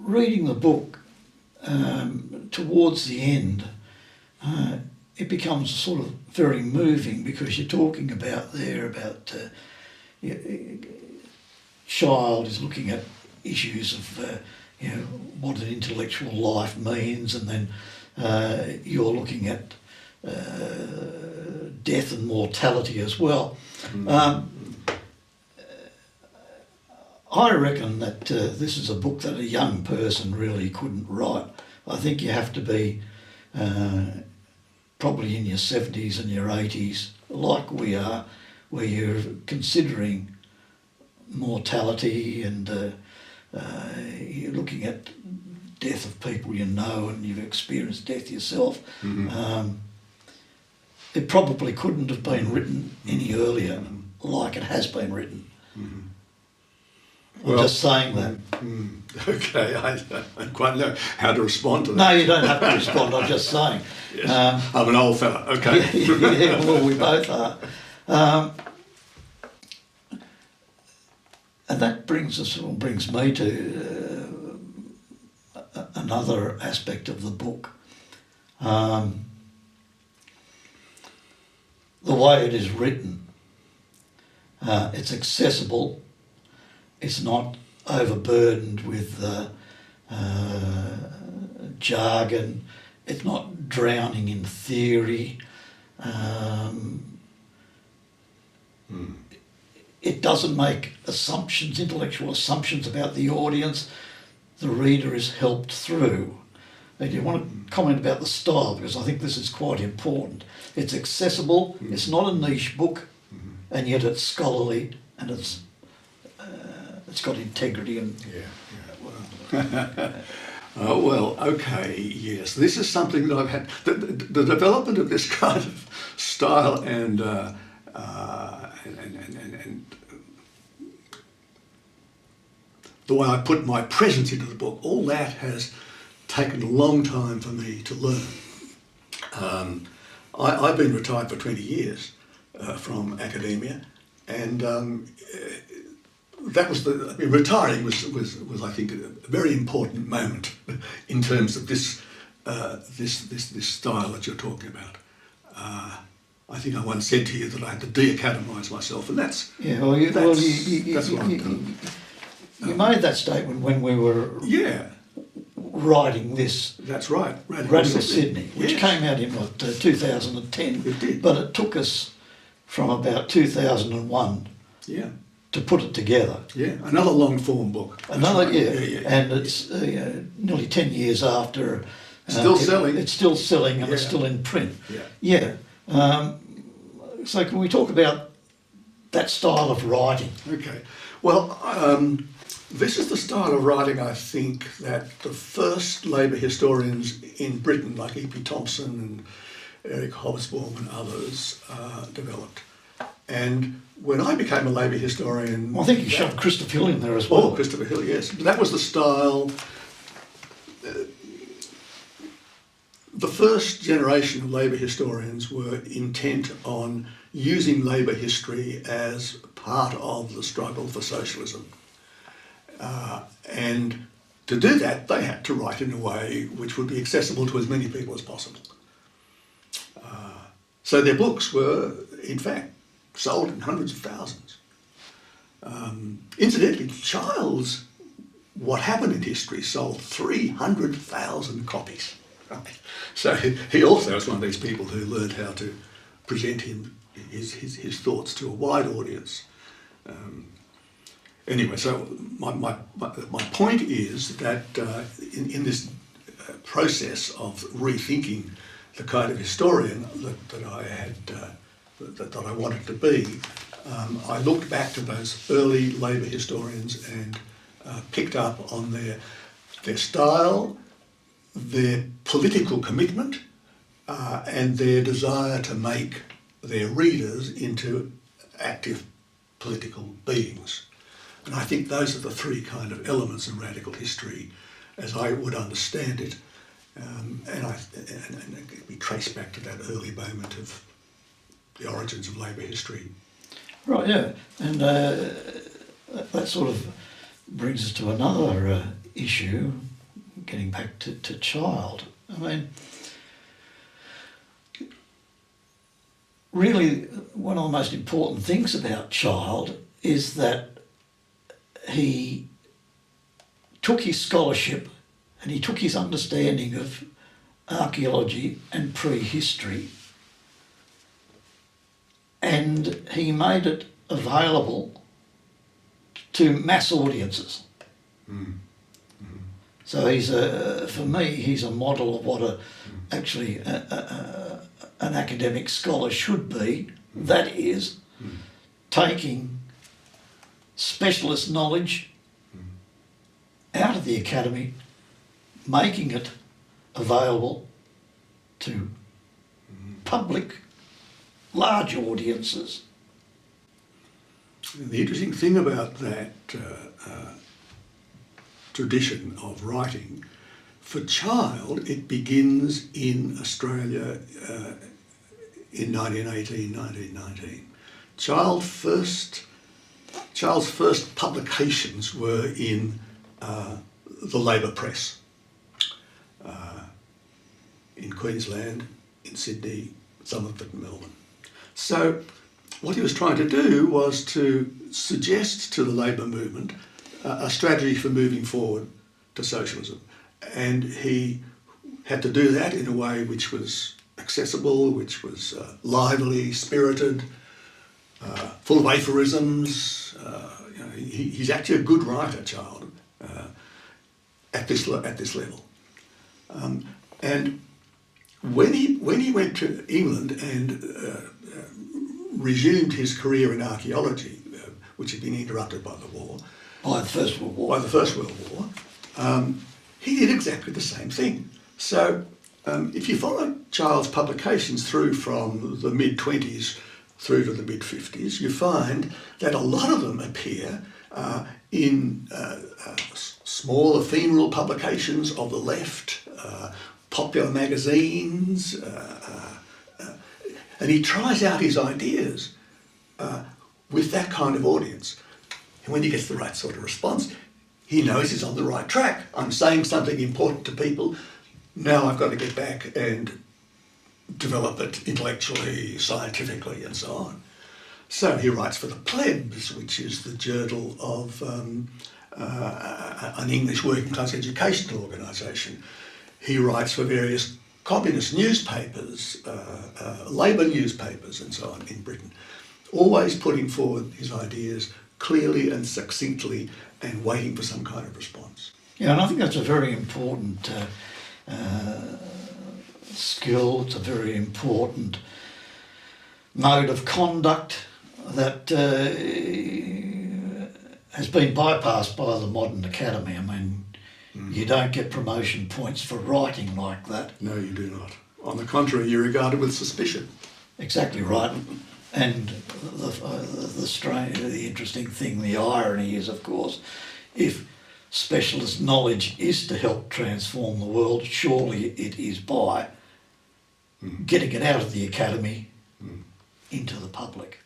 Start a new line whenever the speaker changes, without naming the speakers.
reading the book, towards the end, it becomes sort of very moving, because you're talking about Childe is looking at issues of what an intellectual life means, and then you're looking at death and mortality as well. I reckon that this is a book that a young person really couldn't write. I think you have to be probably in your 70s and your 80s, like we are, where you're considering mortality and you're looking at death of people you know, and you've experienced death yourself. It probably couldn't have been written any earlier like it has been written. I'm just saying that.
Okay, I don't quite know how to respond to that.
No, you don't have to respond, I'm just saying.
Yes. I'm an old fella, okay.
Yeah, well, we both are. And that brings me to another aspect of the book. The way it is written, it's accessible. It's not overburdened with jargon. It's not drowning in theory. It doesn't make assumptions, intellectual assumptions about the audience. The reader is helped through. And you want to comment about the style, because I think this is quite important. It's accessible, it's not a niche book, and yet it's scholarly, and it's got integrity and...
Well, okay, yes. This is something that I've had... The development of this kind of style and the way I put my presence into the book, all that has taken a long time for me to learn. I've been retired for 20 years from academia, and that was retiring was I think a very important moment in terms of this style that you're talking about. I think I once said to you that I had to de-academise myself, and that's
Yeah,
that's what I've done.
You made that statement when we were writing this.
That's right,
Radical Sydney, which came out in 2010.
It did.
But it took us from about 2001 to put it together.
Yeah, another long form book.
Another,
right.
And it's nearly 10 years after.
Still selling.
It's still selling, and it's still in print.
Yeah.
So can we talk about that style of writing?
Okay. Well, this is the style of writing, I think, that the first Labour historians in Britain, like E.P. Thompson and Eric Hobsbawm and others, developed. And when I became a Labour historian...
Well, I think you shoved Christopher Hill in there as well.
Oh, Christopher Hill, yes. That was the style... The first generation of Labour historians were intent on using Labour history as part of the struggle for socialism. And to do that, they had to write in a way which would be accessible to as many people as possible. So their books were, in fact, sold in hundreds of thousands. Incidentally, Childe's What Happened in History sold 300,000 copies. Right. So he also was one of these people who learned how to present his thoughts to a wide audience. Anyway, so my point is that in this process of rethinking the kind of historian that I had, that I wanted to be, I looked back to those early Labour historians and picked up on their style, their political commitment, and their desire to make their readers into active political beings. And I think those are the three kind of elements in radical history as I would understand it. And we trace back to that early moment of the origins of Labour history.
Right, yeah. And that sort of brings us to another issue, getting back to Childe, I mean, really one of the most important things about Childe is that he took his scholarship and he took his understanding of archaeology and prehistory and he made it available to mass audiences. So for me, he's a model of what an academic scholar should be. That is, taking specialist knowledge out of the academy, making it available to public, large audiences.
The interesting thing about that tradition of writing, for Childe, it begins in Australia in 1918, 1919. Childe's first publications were in the Labor Press in Queensland, in Sydney, Somerset and Melbourne. So what he was trying to do was to suggest to the labour movement a strategy for moving forward to socialism. And he had to do that in a way which was accessible, which was lively, spirited, full of aphorisms. He's actually a good writer, Childe, at this level. And when he went to England and resumed his career in archaeology, which had been interrupted by the war,
By the First World War.
By the First World War, he did exactly the same thing. So if you follow Childe's publications through from the mid-20s through to the mid-50s, you find that a lot of them appear in small ephemeral publications of the left, popular magazines, and he tries out his ideas with that kind of audience. And when he gets the right sort of response, he knows he's on the right track. I'm saying something important to people. Now I've got to get back and develop it intellectually, scientifically, and so on. So he writes for the Plebs, which is the journal of an English working class educational organisation. He writes for various communist newspapers, labour newspapers, and so on in Britain, always putting forward his ideas clearly and succinctly and waiting for some kind of response.
Yeah, and I think that's a very important skill. It's a very important mode of conduct that has been bypassed by the modern academy. I mean, you don't get promotion points for writing like that.
No, you do not. On the contrary, you're regarded with suspicion.
Exactly right. And the interesting thing, the irony is, of course, if specialist knowledge is to help transform the world, surely it is by getting it out of the academy into the public.